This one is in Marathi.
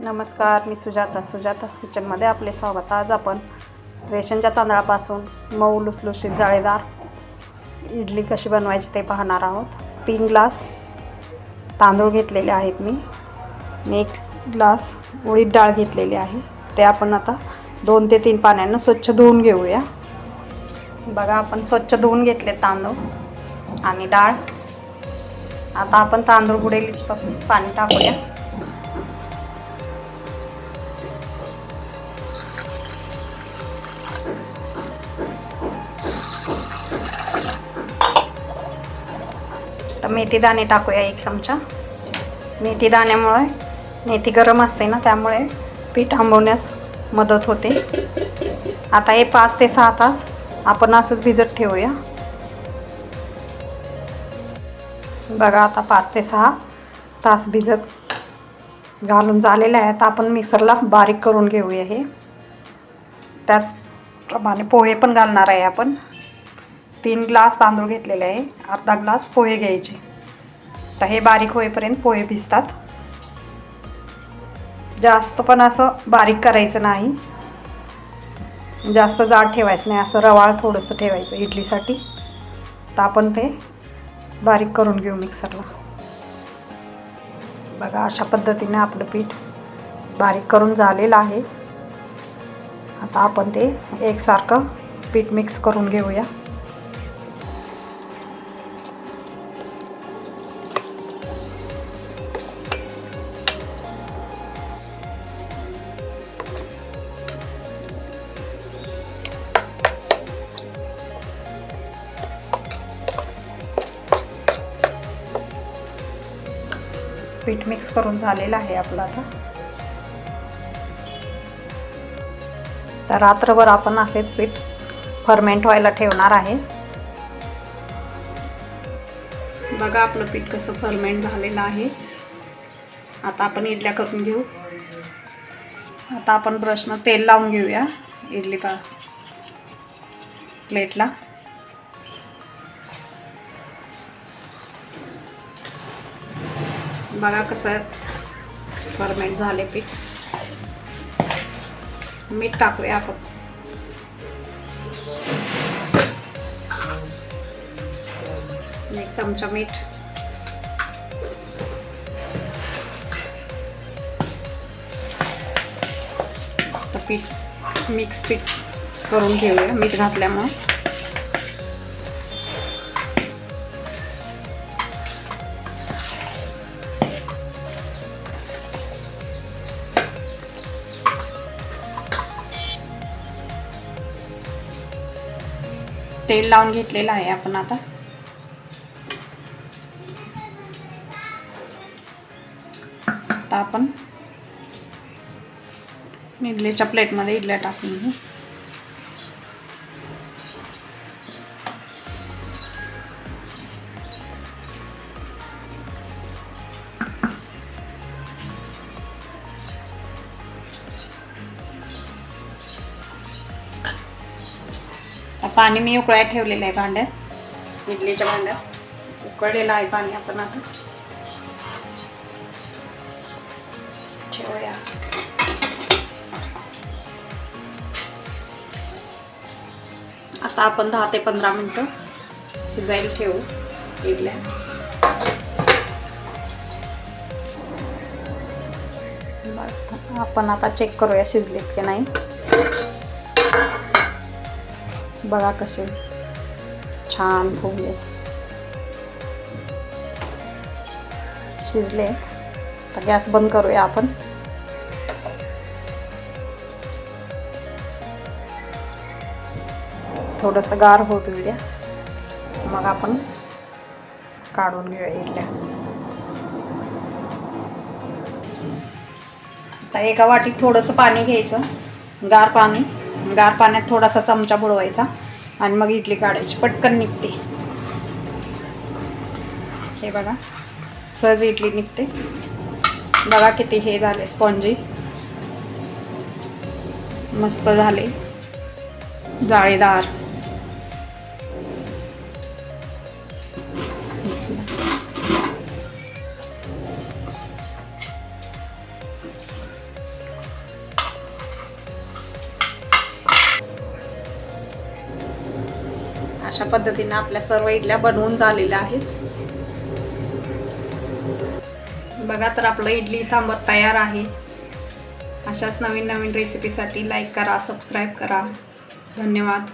नमस्कार, मी सुजातास किचनमध्ये आपले स्वागत। आज आपण रेशनच्या तांदळापासून मऊ लुसलुशीत जाळीदार इडली कशी बनवायची ते पाहणार आहोत। 3 ग्लास तांदूळ घेतलेले आहेत मी 1 ग्लास उडीद डाळ घेतलेली आहे। ते आपण आता 2 ते 3 पाण्याने स्वच्छ धुवून घेऊया। बघा, आपण स्वच्छ धुवून घेतले तांदूळ आणि डाळ। आता आपण तांदूळ बुडेल पाणी टाकूया। तर मेथी दाणे टाकूया 1 चमचा। मेथी दाण्यामुळे मेथी गरम असते ना, त्यामुळे पीठ आंबवण्यास मदत होते। आता हे 5 ते 6 तास आपण असंच भिजत ठेवूया। बघा, आता 5 ते 6 तास भिजत घालून झालेले आहे। आता आपण मिक्सरला बारीक करून घेऊया। हे त्याचप्रमाणे पोहे पण घालणार आहे आपण। 3 ग्लास तांदूळ घेतलेले आहे, अर्धा ग्लास पोहे घ्यायचे। तर हे बारीक होईपर्यंत पोहे भिजतात। जास्त पण असं बारीक करायचं नाही, जास्त जाड ठेवायचं नाही, असं रवाळ थोडंसं ठेवायचं इडलीसाठी। तर आपण ते बारीक करून घेऊ मिक्सरला। बघा, अशा पद्धतीने आपलं पीठ बारीक करून झालेलं आहे। आता आपण ते एकसारखं पीठ मिक्स करून घेऊया। पीठ मिक्स करून झालेलं आहे आपलं। आता तर रात्रभर आपण असेच पीठ फर्मेंट व्हायला ठेवणार आहे। बघा, आपलं पीठ कसं फर्मेंट झालेलं आहे। आता आपण इडल्या करून घेऊ। आता आपण ब्रशनं तेल लावून घेऊया इडली प्लेटला। बघा कसं फर्मेंट झाले पीठ। मीठ टाकूया आपण। एक चमचा मीठ। आता पीठ मिक्स पीठ करून घेऊया मीठ घातल्यामुळे। तेल लावून घेतलेलं आहे आपण। आता आपण इडलीच्या प्लेटमध्ये इडल्या टाकून घेऊ। पाणी मी उकळायला ठेवलेलं आहे भांड्यात, इडलीच्या भांड्यात उकळलेलं आहे पाणी। आपण आता ठेवूया। आता आपण 10 ते 15 मिनिटं भिजायला ठेवू इडल्या। आपण आता चेक करूया शिजलेत की नाही। बघा कसे छान फुगले, शिजले। तर गॅस बंद करूया आपण। थोडंसं गार होऊ देऊया, मग आपण काढून घेऊया इडल्या। आता एका वाटीत थोडंसं पाणी घ्यायचं, गार पाणी। गार पाण्यात थोडासा चमचा बुडवायचा आणि मग इडली काढायची, पटकन निघते। हे बघा, सहज इडली निघते। बघा किती हे झाले, स्पॉन्जी मस्त झाले, जाळीदार। अशा पद्धतीने आपल्या सर्व इडल्या बनवून झालेल्या आहेत. बघा तर आपलं इडली सांबार तयार आहे. अशाच नवीन नवीन रेसिपीसाठी लाईक करा, सबस्क्राईब करा. धन्यवाद.